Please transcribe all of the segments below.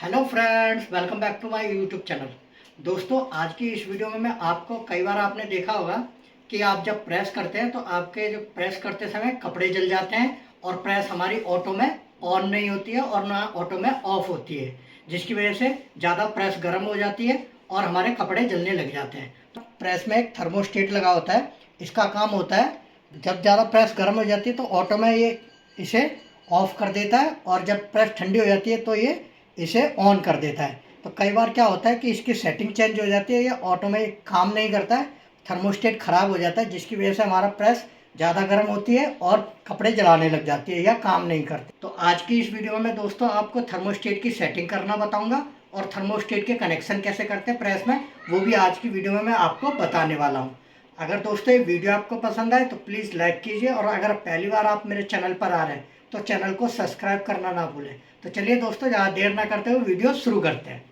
Hello friends, welcome back to my YouTube channel. दोस्तों, आज की इस वीडियो में मैं आपको कई बार आपने देखा होगा कि आप जब प्रेस करते हैं तो आपके जो प्रेस करते समय कपड़े जल जाते हैं और प्रेस हमारी ऑटो में ऑन नहीं होती है और ना ऑटो में ऑफ होती है, जिसकी वजह से ज़्यादा प्रेस गर्म हो जाती है और हमारे कपड़े जलने लग जाते हैं। तो प्रेस में एक थर्मोस्टेट लगा होता है। इसका काम होता है, जब ज़्यादा प्रेस गर्म हो जाती है तो ऑटो में ये इसे ऑफ कर देता है और जब प्रेस ठंडी हो जाती है तो ये इसे ऑन कर देता है। तो कई बार क्या होता है कि इसकी सेटिंग चेंज हो जाती है या ऑटो में काम नहीं करता है, थर्मोस्टेट ख़राब हो जाता है, जिसकी वजह से हमारा प्रेस ज़्यादा गर्म होती है और कपड़े जलाने लग जाती है या काम नहीं करते। तो आज की इस वीडियो में दोस्तों आपको थर्मोस्टेट की सेटिंग करना बताऊंगा और थर्मोस्टेट के कनेक्शन कैसे करते हैं प्रेस में, वो भी आज की वीडियो में मैं आपको बताने वाला हूँ। अगर दोस्तों ये वीडियो आपको पसंद आए तो प्लीज़ लाइक कीजिए और अगर पहली बार आप मेरे चैनल पर आ रहे हैं तो चैनल को सब्सक्राइब करना ना भूलें। तो चलिए दोस्तों, ज़्यादा देर ना करते हुए वीडियो शुरू करते हैं।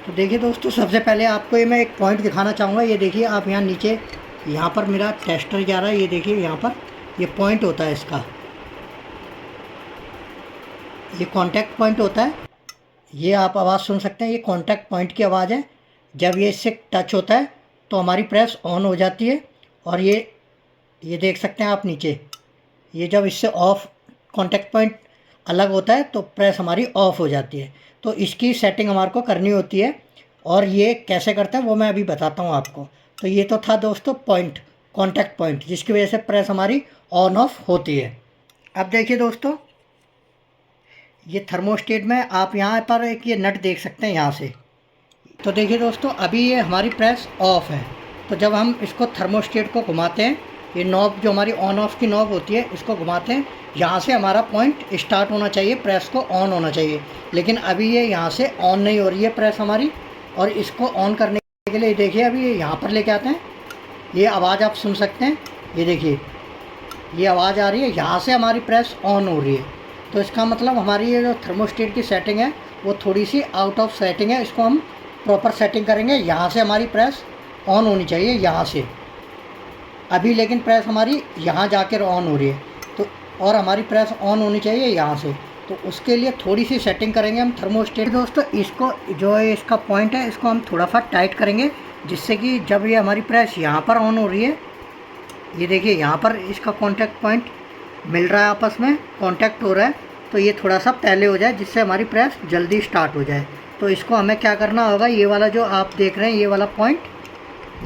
तो देखिए दोस्तों, सबसे पहले आपको ये मैं एक पॉइंट दिखाना चाहूँगा। ये देखिए आप यहाँ नीचे, यहाँ पर मेरा टेस्टर जा रहा है। ये देखिए यहाँ पर ये पॉइंट होता है इसका, ये कॉन्टैक्ट पॉइंट होता है। ये आप आवाज़ सुन सकते हैं, ये कॉन्टैक्ट पॉइंट की आवाज़ है। जब ये इससे टच होता है तो हमारी प्रेस ऑन हो जाती है। और ये देख सकते हैं आप नीचे, ये जब इससे ऑफ कॉन्टैक्ट पॉइंट अलग होता है तो प्रेस हमारी ऑफ हो जाती है। तो इसकी सेटिंग हमारे को करनी होती है और ये कैसे करते हैं वो मैं अभी बताता हूँ आपको। तो ये तो था दोस्तों पॉइंट, कॉन्टैक्ट पॉइंट, जिसकी वजह से प्रेस हमारी ऑन ऑफ होती है। अब देखिए दोस्तों, ये थर्मोस्टेट में आप यहाँ पर एक ये नट देख सकते हैं यहाँ से। तो देखिए दोस्तों, अभी ये हमारी प्रेस ऑफ है। तो जब हम इसको थर्मोस्टेट को घुमाते हैं, ये नॉब जो हमारी ऑन ऑफ की नॉब होती है, इसको घुमाते हैं, यहाँ से हमारा पॉइंट स्टार्ट होना चाहिए, प्रेस को ऑन होना चाहिए। लेकिन अभी ये यहाँ से ऑन नहीं हो रही है प्रेस हमारी। और इसको ऑन करने के लिए देखिए अभी ये यहाँ पर लेके आते हैं, ये आवाज़ आप सुन सकते हैं। ये देखिए ये आवाज़ आ रही है, यहाँ से हमारी प्रेस ऑन हो रही है। तो इसका मतलब हमारी ये जो थर्मोस्टेट की सेटिंग है वो थोड़ी सी आउट ऑफ सेटिंग है। इसको हम प्रॉपर सेटिंग करेंगे। यहाँ से हमारी प्रेस ऑन होनी चाहिए, यहाँ से। अभी लेकिन प्रेस हमारी यहाँ जाकर ऑन हो रही है, तो और हमारी प्रेस ऑन होनी चाहिए यहाँ से। तो उसके लिए थोड़ी सी सेटिंग करेंगे हम थर्मोस्टेट। दोस्तों, इसको जो है इसका पॉइंट है, इसको हम थोड़ा सा टाइट करेंगे, जिससे कि जब ये हमारी प्रेस यहाँ पर ऑन हो रही है, ये देखिए यहाँ पर इसका कॉन्टैक्ट पॉइंट मिल रहा है, आपस में कॉन्टैक्ट हो रहा है, तो ये थोड़ा सा पहले हो जाए, जिससे हमारी प्रेस जल्दी स्टार्ट हो जाए। तो इसको हमें क्या करना होगा, ये वाला जो आप देख रहे हैं ये वाला पॉइंट,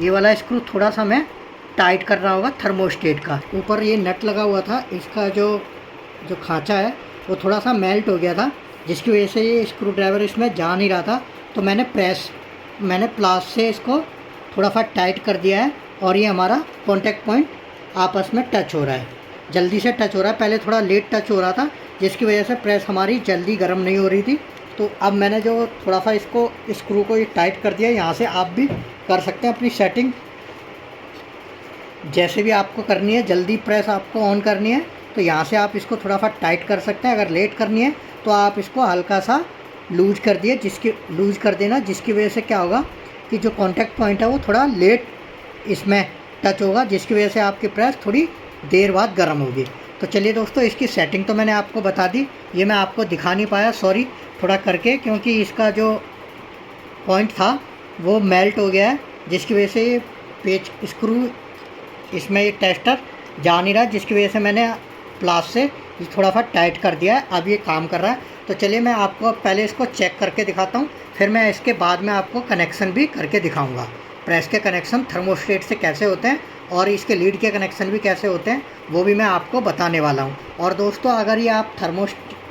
ये वाला स्क्रू थोड़ा सा हमें टाइट करना होगा थर्मोस्टेट का। ऊपर ये नट लगा हुआ था, इसका जो खांचा है वो थोड़ा सा मेल्ट हो गया था, जिसकी वजह से ये स्क्रू ड्राइवर इसमें जा नहीं रहा था। तो मैंने प्लास से इसको थोड़ा सा टाइट कर दिया है और ये हमारा कॉन्टैक्ट पॉइंट आपस में टच हो रहा है, जल्दी से टच हो रहा है। पहले थोड़ा लेट टच हो रहा था, जिसकी वजह से प्रेस हमारी जल्दी गर्म नहीं हो रही थी। तो अब मैंने जो थोड़ा सा इसको स्क्रू को ये टाइट कर दिया। यहाँ से आप भी कर सकते हैं अपनी सेटिंग, जैसे भी आपको करनी है। जल्दी प्रेस आपको ऑन करनी है तो यहाँ से आप इसको थोड़ा सा टाइट कर सकते हैं। अगर लेट करनी है तो आप इसको हल्का सा लूज कर देना, जिसकी वजह से क्या होगा कि जो कॉन्टैक्ट पॉइंट है वो थोड़ा लेट इसमें टच होगा, जिसकी वजह से आपकी प्रेस थोड़ी देर बाद गर्म होगी। तो चलिए दोस्तों, इसकी सेटिंग तो मैंने आपको बता दी, ये मैं आपको दिखा नहीं पाया, सॉरी, थोड़ा करके, क्योंकि इसका जो पॉइंट था वो मेल्ट हो गया है, जिसकी वजह से ये पेच स्क्रू इसमें ये टेस्टर जा नहीं रहा, जिसकी वजह से मैंने प्लास से ये थोड़ा सा टाइट कर दिया है। अब ये काम कर रहा है। तो चलिए मैं आपको पहले इसको चेक करके दिखाता हूँ, फिर मैं इसके बाद में आपको कनेक्शन भी करके दिखाऊँगा। प्रेस के कनेक्शन थर्मोस्टेट से कैसे होते हैं और इसके लीड के कनेक्शन भी कैसे होते हैं, वो भी मैं आपको बताने वाला हूँ। और दोस्तों, अगर ये आप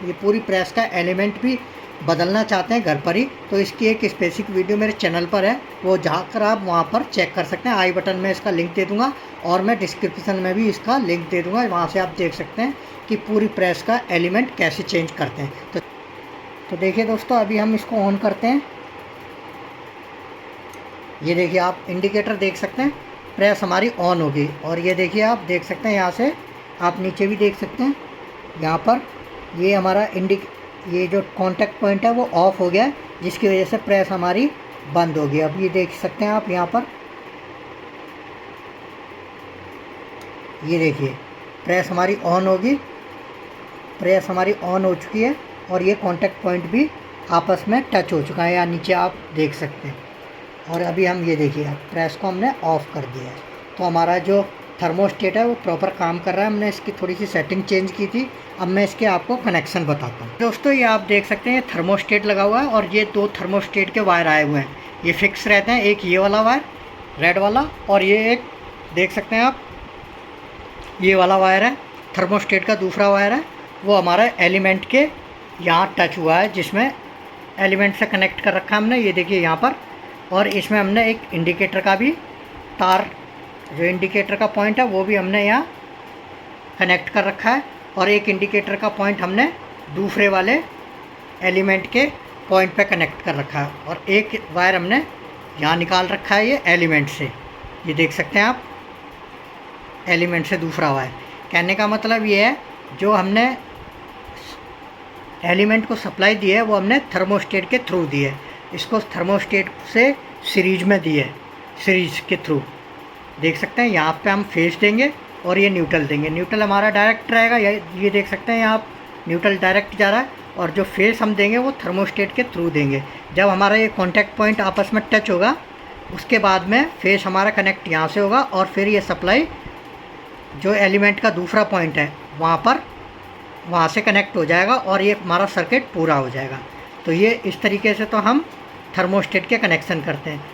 ये पूरी प्रेस का एलिमेंट भी बदलना चाहते हैं घर पर ही, तो इसकी एक स्पेसिफिक वीडियो मेरे चैनल पर है, वो जाकर आप वहाँ पर चेक कर सकते हैं। आई बटन में इसका लिंक दे दूँगा और मैं डिस्क्रिप्शन में भी इसका लिंक दे दूँगा, वहाँ से आप देख सकते हैं कि पूरी प्रेस का एलिमेंट कैसे चेंज करते हैं। तो देखिए दोस्तों, अभी हम इसको ऑन करते हैं। ये देखिए आप इंडिकेटर देख सकते हैं, प्रेस हमारी ऑन होगी। और ये देखिए आप देख सकते हैं, यहाँ से आप नीचे भी देख सकते हैं, यहाँ पर ये हमारा ये जो कॉन्टैक्ट पॉइंट है वो ऑफ हो गया है, जिसकी वजह से प्रेस हमारी बंद हो गई। अब ये देख सकते हैं आप यहाँ पर, ये देखिए प्रेस हमारी ऑन होगी, प्रेस हमारी ऑन हो चुकी है और ये कॉन्टैक्ट पॉइंट भी आपस में टच हो चुका है, या नीचे आप देख सकते हैं। और अभी हम ये देखिए प्रेस को हमने ऑफ़ कर दिया है, तो हमारा जो थर्मोस्टेट है वो प्रॉपर काम कर रहा है। हमने इसकी थोड़ी सी सेटिंग चेंज की थी। अब मैं इसके आपको कनेक्शन बताता हूँ। दोस्तों ये आप देख सकते हैं, ये थर्मोस्टेट लगा हुआ है और ये 2 थर्मोस्टेट के वायर आए हुए हैं। ये फिक्स रहते हैं, एक ये वाला वायर रेड वाला, और ये एक देख सकते हैं आप ये वाला वायर है, थर्मोस्टेट का दूसरा वायर है, वो हमारा एलिमेंट के यहाँ टच हुआ है, जिसमें एलिमेंट से कनेक्ट कर रखा है हमने। ये देखिए यहाँ पर, और इसमें हमने एक इंडिकेटर का भी तार, जो इंडिकेटर का पॉइंट है वो भी हमने यहाँ कनेक्ट कर रखा है, और एक इंडिकेटर का पॉइंट हमने दूसरे वाले एलिमेंट के पॉइंट पे कनेक्ट कर रखा है, और एक वायर हमने यहाँ निकाल रखा है ये एलिमेंट से। ये देख सकते हैं आप, एलिमेंट से दूसरा वायर। कहने का मतलब ये है, जो हमने एलिमेंट को सप्लाई दी है वो हमने थर्मोस्टेट के थ्रू दी है। इसको थर्मोस्टेट से सीरीज में दी है, सीरीज के थ्रू। देख सकते हैं यहाँ पे हम फेस देंगे और ये न्यूट्रल देंगे। न्यूट्रल हमारा डायरेक्ट रहेगा, ये देख सकते हैं यहाँ न्यूट्रल डायरेक्ट जा रहा है, और जो फेस हम देंगे वो थर्मोस्टेट के थ्रू देंगे। जब हमारा ये कॉन्टैक्ट पॉइंट आपस में टच होगा, उसके बाद में फेस हमारा कनेक्ट यहाँ से होगा, और फिर ये सप्लाई जो एलिमेंट का दूसरा पॉइंट है वहाँ से कनेक्ट हो जाएगा, और ये हमारा सर्किट पूरा हो जाएगा। तो ये इस तरीके से तो हम थर्मोस्टेट के कनेक्शन करते हैं।